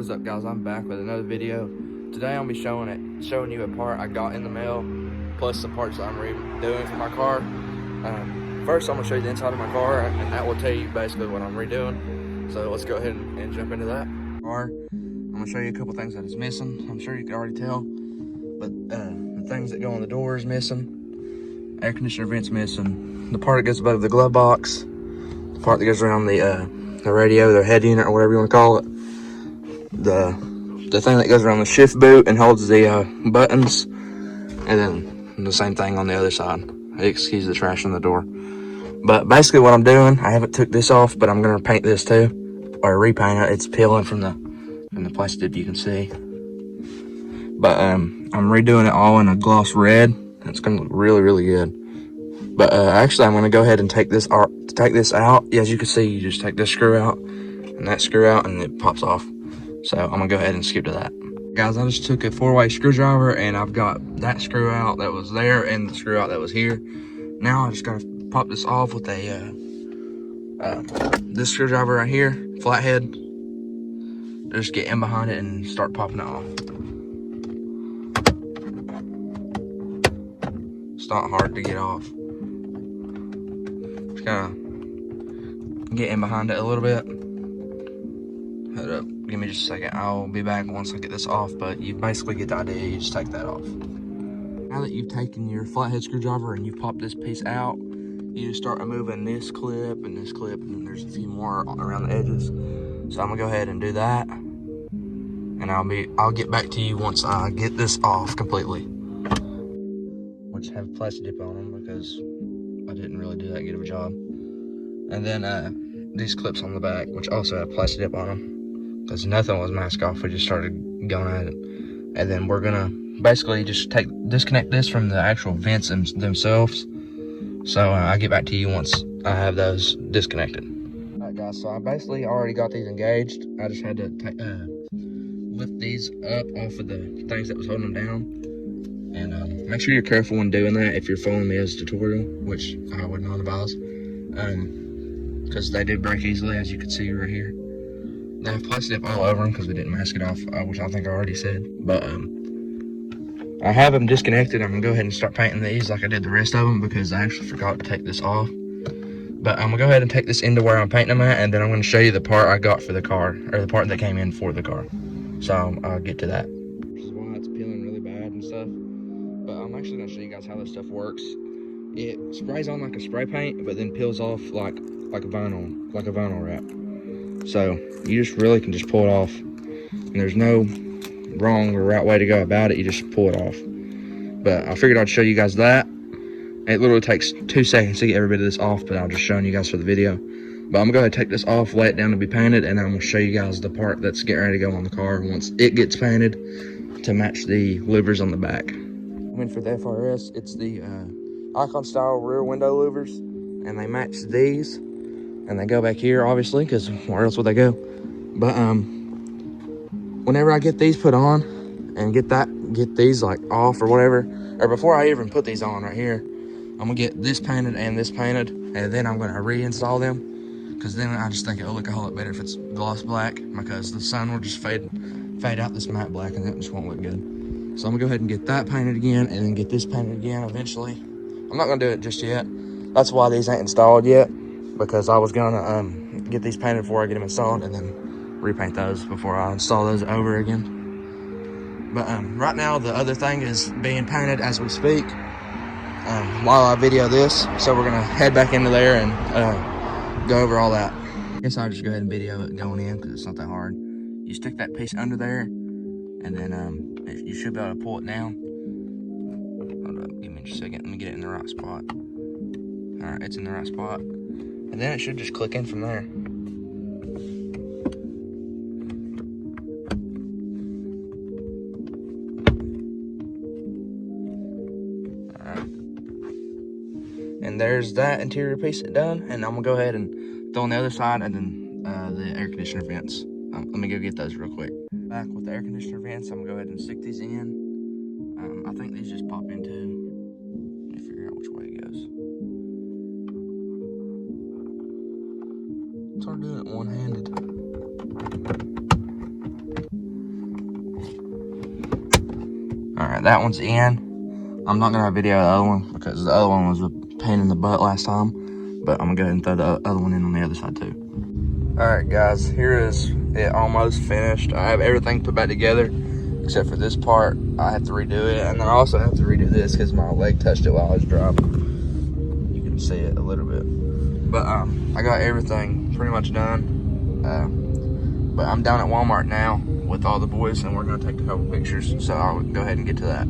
What is up, guys? I'm back with another video. Today I'll be showing you a part I got in the mail, plus some parts I'm redoing for my car. First I'm gonna show you the inside of my car, and that will tell you basically what I'm redoing. So let's go ahead and jump into that. I'm gonna show you a couple things that is missing. I'm sure you can already tell, but the things that go on the door is missing. Air conditioner vent's missing. The part that goes above the glove box. The part that goes around the radio, the head unit, or whatever you want to call it. The thing that goes around the shift boot and holds the buttons, and then the same thing on the other side. Excuse the trash on the door. But basically what I'm doing, I haven't took this off, but I'm gonna paint this too, or repaint it. It's peeling from the plastic, you can see. But I'm redoing it all in a gloss red. It's gonna look really good. But actually I'm gonna go ahead and take this out. As you can see, you just take this screw out and that screw out, and it pops off. So I'm gonna go ahead and skip to that. Guys, I just took a 4-way screwdriver and I've got that screw out that was there and the screw out that was here. Now I just gotta pop this off with a this screwdriver right here, flathead. Just get in behind it and start popping it off. It's not hard to get off. Just gotta get in behind it a little bit. Hold up, give me just a second. I'll be back once I get this off, but you basically get the idea. You just take that off. Now that you've taken your flathead screwdriver and you've popped this piece out, you just start removing this clip, and then there's a few more around the edges. So I'm gonna go ahead and do that, and I'll get back to you once I get this off completely. Which have plastic dip on them because I didn't really do that good of a job. And then these clips on the back, which also have plastic dip on them, because nothing was masked off. We just started going at it. And then we're gonna basically just disconnect this from the actual vents themselves. So I'll get back to you once I have those disconnected. All right, guys, so I basically already got these engaged. I just had to lift these up off of the things that was holding them down. And make sure you're careful when doing that if you're following me as a tutorial, which I would not advise. Because they do break easily, as you can see right here. They have plastic all over them because we didn't mask it off, which I think I already said. But I have them disconnected. I'm gonna go ahead and start painting these like I did the rest of them, because I actually forgot to take this off. But I'm gonna go ahead and take this into where I'm painting them at, and then I'm gonna show you the part I got for the car, or the part that came in for the car. So I'll get to that. This is why it's peeling really bad and stuff. But I'm actually gonna show you guys how this stuff works. It sprays on like a spray paint, but then peels off like a vinyl wrap. So you just really can just pull it off, and there's no wrong or right way to go about it. You just pull it off. But I figured I'd show you guys that. It literally takes 2 seconds to get every bit of this off, but I'm just showing you guys for the video. But I'm gonna go ahead and take this off, lay it down to be painted, and then I'm gonna show you guys the part that's getting ready to go on the car once it gets painted to match the louvers on the back. I mean, for the FRS, it's the Icon style rear window louvers, and they match these, and they go back here obviously, because where else would they go? But whenever I get these put on and get these like off or whatever, or before I even put these on right here, I'm gonna get this painted and this painted, and then I'm gonna reinstall them, because then I just think it'll look a whole lot better if it's gloss black, because the sun will just fade out this matte black, and it just won't look good. So I'm gonna go ahead and get that painted again, and then get this painted again eventually. I'm not gonna do it just yet. That's why these ain't installed yet, because I was gonna get these painted before I get them installed, and then repaint those before I install those over again. But right now the other thing is being painted as we speak while I video this. So we're gonna head back into there and go over all that. I guess I'll just go ahead and video it going in, because it's not that hard. You stick that piece under there, and then you should be able to pull it down. Hold up, give me just a second. Let me get it in the right spot. All right, it's in the right spot. And then it should just click in from there. And there's that interior piece done, and I'm gonna go ahead and throw on the other side, and then the air conditioner vents. Let me go get those real quick. Back with the air conditioner vents, I'm gonna go ahead and stick these in. I think these just pop into. Let me figure out which way it goes. It's hard doing it one-handed. right, that one's in. I'm not gonna video the other one because the other one was a pain in the butt last time, but I'm gonna go ahead and throw the other one in on the other side too. All right, guys, here is it almost finished. I have everything put back together except for this part. I have to redo it, and then I also have to redo this because my leg touched it while I was driving. You can see it a little bit, but I got everything pretty much done. But I'm down at Walmart now with all the boys, and we're gonna take a couple pictures, so I'll go ahead and get to that.